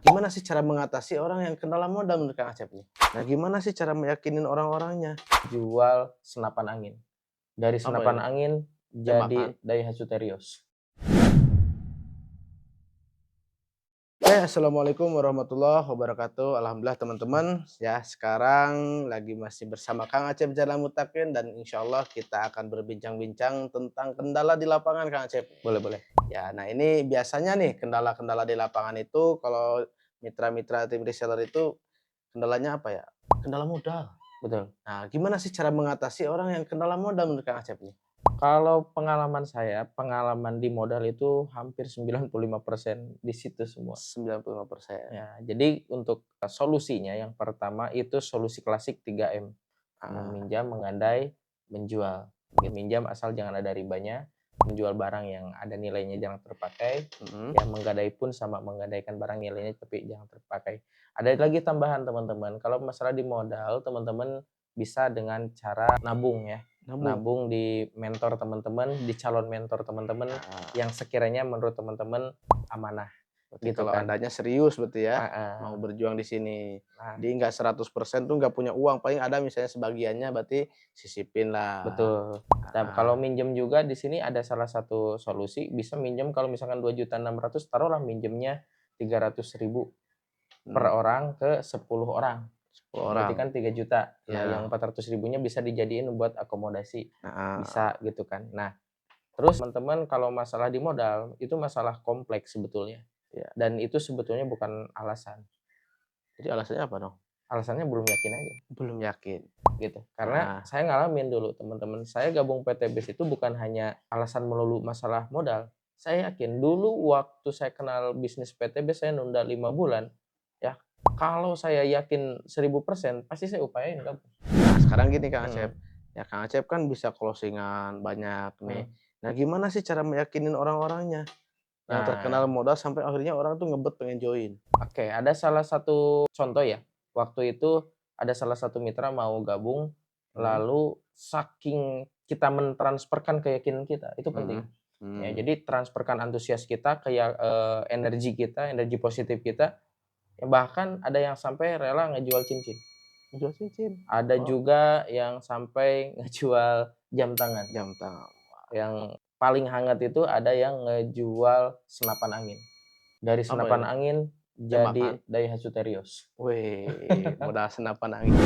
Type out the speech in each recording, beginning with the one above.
Gimana sih cara mengatasi orang yang kendala modal menurut Kang Acep nih? Nah, gimana sih cara meyakinin orang-orangnya? Jual senapan angin. Dari Apa senapan itu? angin jadi Tembakan? Daihatsu Terios. Oke, assalamualaikum warahmatullahi wabarakatuh. Alhamdulillah teman-teman, ya sekarang lagi masih bersama Kang Acep Jalan Mutakin dan insya Allah kita akan berbincang-bincang tentang kendala di lapangan Kang Acep. Boleh boleh. Ya, nah ini biasanya nih kendala-kendala di lapangan itu kalau mitra-mitra tim reseller itu kendalanya apa ya? Kendala modal. Betul. Nah, gimana sih cara mengatasi orang yang kendala modal menurut Kang Acep nih? Kalau pengalaman saya, pengalaman di modal itu hampir 95% di situ semua. 95%. Ya, jadi untuk solusinya yang pertama itu solusi klasik 3M. Ah, Meminjam, mengandai, menjual. Minjam asal jangan ada ribanya, menjual barang yang ada nilainya jangan terpakai, mhm. ya menggadai pun sama menggadaikan barang nilainya tapi jangan terpakai. Ada lagi tambahan teman-teman, kalau masalah di modal teman-teman bisa dengan cara nabung ya. Nabung? Nabung di mentor teman-teman, di calon mentor teman-teman Ah, yang sekiranya menurut teman-teman amanah berarti gitu kalau kan. Andanya serius berarti ya, mau Heeh. berjuang di sini. Nah, Jadi nggak 100% tuh nggak punya uang, paling ada misalnya sebagiannya berarti sisipin lah. betul. Nah, Heeh. kalau minjem juga di sini ada salah satu solusi, bisa minjem kalau misalkan 2.600.000 taruhlah minjemnya 300.000 per Mmm, orang ke 10 orang. 10 Berarti orang. kan 3 juta. Nah, yang Iya. 400 ribunya bisa dijadiin buat akomodasi. Heeh. Bisa gitu kan. Nah, terus teman-teman kalau masalah di modal, itu masalah kompleks sebetulnya. Iya. Dan itu sebetulnya bukan alasan. Jadi alasannya apa dong? Alasannya belum yakin aja. Belum yakin. Gitu. Karena Heeh. saya ngalamin dulu teman-teman, saya gabung PTBS itu bukan hanya alasan melulu masalah modal. Saya yakin dulu waktu saya kenal bisnis PTBS saya nunda 5 bulan, ya kalau saya yakin 1000% pasti saya upayain gabung. Nah, sekarang gini Kang Acep, Mhm, ya Kang Acep kan bisa closing-an banyak nih. mhm. Nah, gimana sih cara meyakinin orang-orangnya yang terkenal Nah, modal sampai akhirnya orang tuh ngebet pengen join? oke, ada salah satu contoh ya, waktu itu ada salah satu mitra mau gabung, Mhm, lalu saking kita mentransferkan keyakinan kita, itu penting. mhm, Ya, mmm. jadi transferkan antusias kita, kayak, energi kita, energi positif kita, ya bahkan ada yang sampai rela ngejual cincin. Jual cincin? Ada Oh, juga yang sampai ngejual jam tangan. jam tangan. Yang paling hangat itu ada yang ngejual senapan angin. Dari Apa senapan itu? angin Tembakan? jadi Daihatsu Terios. Wih, modal senapan angin.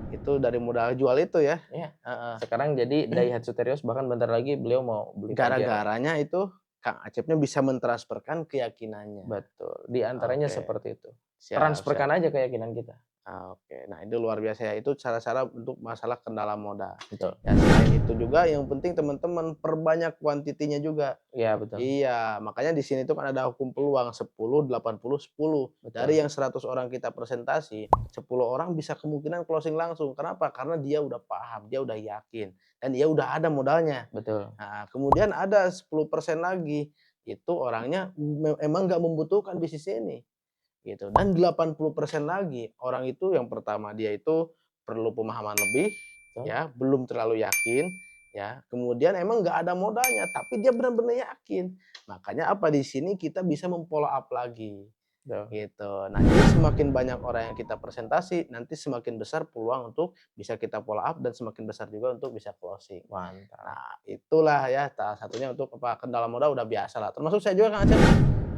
Itu dari modal jual itu ya? Iya, Heeh. sekarang jadi Daihatsu Terios, bahkan bentar lagi beliau mau beli Pajero. Gara-garanya itu Kang Acepnya bisa mentransferkan keyakinannya. Betul, di antaranya Oke, seperti itu. siap siap. Transferkan aja keyakinan kita. Oke, nah itu luar biasa ya, itu cara-cara untuk masalah kendala modal. Betul. Ya selain itu juga yang penting teman-teman perbanyak kuantitinya juga. Iya betul, Iya, makanya di sini tuh kan ada hukum peluang 10, 80, 10. Dari betul. yang 100 orang kita presentasi, 10 orang bisa kemungkinan closing langsung. Kenapa? Karena dia udah paham, dia udah yakin, dan dia udah ada modalnya. Betul. Nah, kemudian ada 10% lagi, itu orangnya emang nggak membutuhkan bisnis ini. Gitu, dan 80% lagi, orang itu yang pertama dia itu perlu pemahaman lebih, Betul. ya, belum terlalu yakin, ya, kemudian emang nggak ada modalnya, tapi dia benar-benar yakin. Makanya apa, di sini kita bisa mem-follow up lagi, Betul. gitu. Nah, jadi semakin banyak orang yang kita presentasi, nanti semakin besar peluang untuk bisa kita follow up dan semakin besar juga untuk bisa closing. Mantap. Nah, itulah ya salah satunya untuk apa, kendala modal udah biasa lah, termasuk saya juga Kang Acep,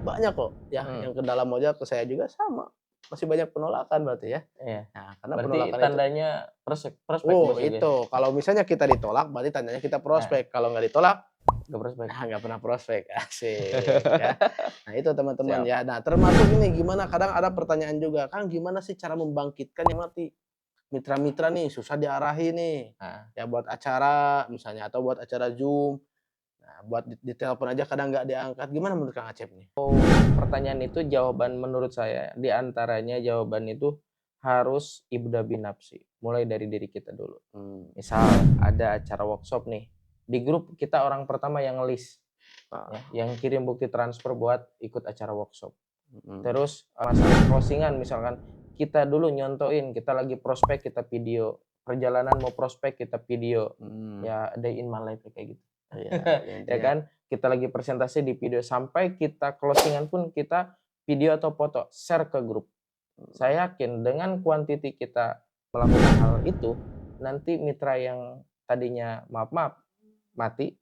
banyak kok ya Mhm, yang kendala modal ke saya juga sama, masih banyak penolakan berarti ya. iya. Nah, karena Berarti penolakan itu tandanya prospek prospek oh Bos juga ya? itu, kalau misalnya kita ditolak berarti tandanya kita Nah, prospek, kalau nggak ditolak, nggak prospek. nah nggak pernah prospek, asik ya. Nah itu teman-teman Siap. ya, nah termasuk ini gimana kadang ada pertanyaan juga, "Kang gimana sih cara membangkitkan yang mati?" Mitra-mitra nih susah diarahin nih, Nah, ya buat acara misalnya atau buat acara Zoom, nah buat ditelepon aja kadang nggak diangkat, gimana menurut Kang Acep nih? pertanyaan itu jawaban menurut saya, di antaranya jawaban itu harus ibda binafsi, mulai dari diri kita dulu. Mmm, Misal ada acara workshop nih, di grup kita orang pertama yang list, ya, heeh, yang kirim bukti transfer buat ikut acara workshop. mhm, Terus, masalah closing-an misalkan, kita dulu nyontoin, kita lagi prospek kita video, perjalanan mau prospek kita video, mmm, ya day in my life kayak gitu. iya, ya Ya intinya kan, kita lagi presentasi di video, sampai kita closing-an pun kita video atau foto, share ke grup. Saya yakin dengan kuantiti kita melakukan hal itu, nanti mitra yang tadinya maaf-maaf mati,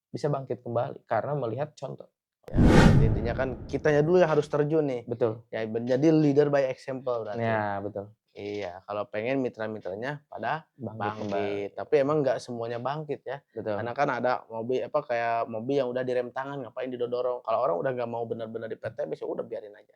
bisa bangkit kembali karena melihat contoh. Ya, berarti intinya kan kitanya dulu yang harus terjun nih. Betul. Ya, menjadi leader by example berarti. Ya, betul. Iya, kalau pengen mitra-mitranya pada Bangkit kembali. bangkit. Tapi emang nggak semuanya bangkit ya. Betul. Karena kan ada mobil apa kayak mobil yang udah direm tangan, ngapain didorong. Kalau orang udah nggak mau benar-benar di PTB, ya udah biarin aja.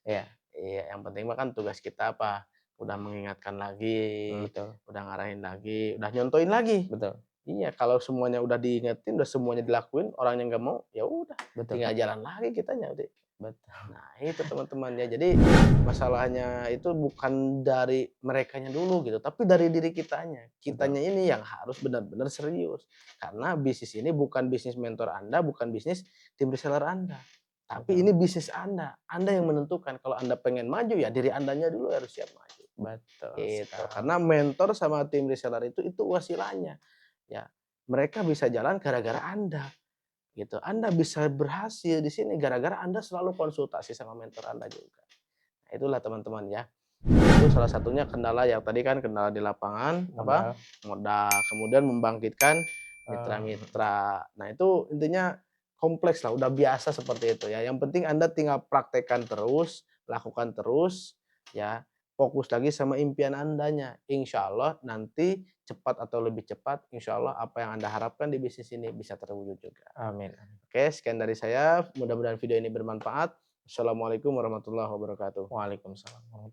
Iya, Iya, yang penting mah kan tugas kita apa? Udah mengingatkan lagi, betul. udah ngarahin lagi, udah nyontoin lagi. Betul. Iya, kalau semuanya udah diingetin, udah semuanya dilakuin, orangnya nggak mau, ya udah, Betul. tinggal jalan lagi kitanya udah. Betul. Nah, itu teman-teman ya. Jadi masalahnya itu bukan dari merekanya dulu gitu, tapi dari diri kitanya. Betul. Kitanya ini yang harus benar-benar serius. Karena bisnis ini bukan bisnis mentor Anda, bukan bisnis tim reseller Anda. Tapi Betul. ini bisnis Anda. Anda yang menentukan kalau Anda pengen maju ya diri Andanya dulu harus siap maju. Betul Gitu. sekali. Karena mentor sama tim reseller itu wasilahnya. Ya, mereka bisa jalan gara-gara Anda gitu. Anda bisa berhasil di sini gara-gara Anda selalu konsultasi sama mentor Anda juga. Nah, itulah teman-teman ya. Itu salah satunya kendala yang tadi kan kendala di lapangan apa? Modal. Modal, kemudian membangkitkan Eee, mitra-mitra. Nah, itu intinya kompleks lah, udah biasa seperti itu ya. Yang penting Anda tinggal praktekkan terus, lakukan terus ya. Fokus lagi sama impian Andanya. Insya Allah nanti cepat atau lebih cepat, insya Allah apa yang Anda harapkan di bisnis ini bisa terwujud juga. amin. Oke, sekian dari saya. Mudah-mudahan video ini bermanfaat. Assalamualaikum warahmatullahi wabarakatuh. Waalaikumsalam warahmatullahi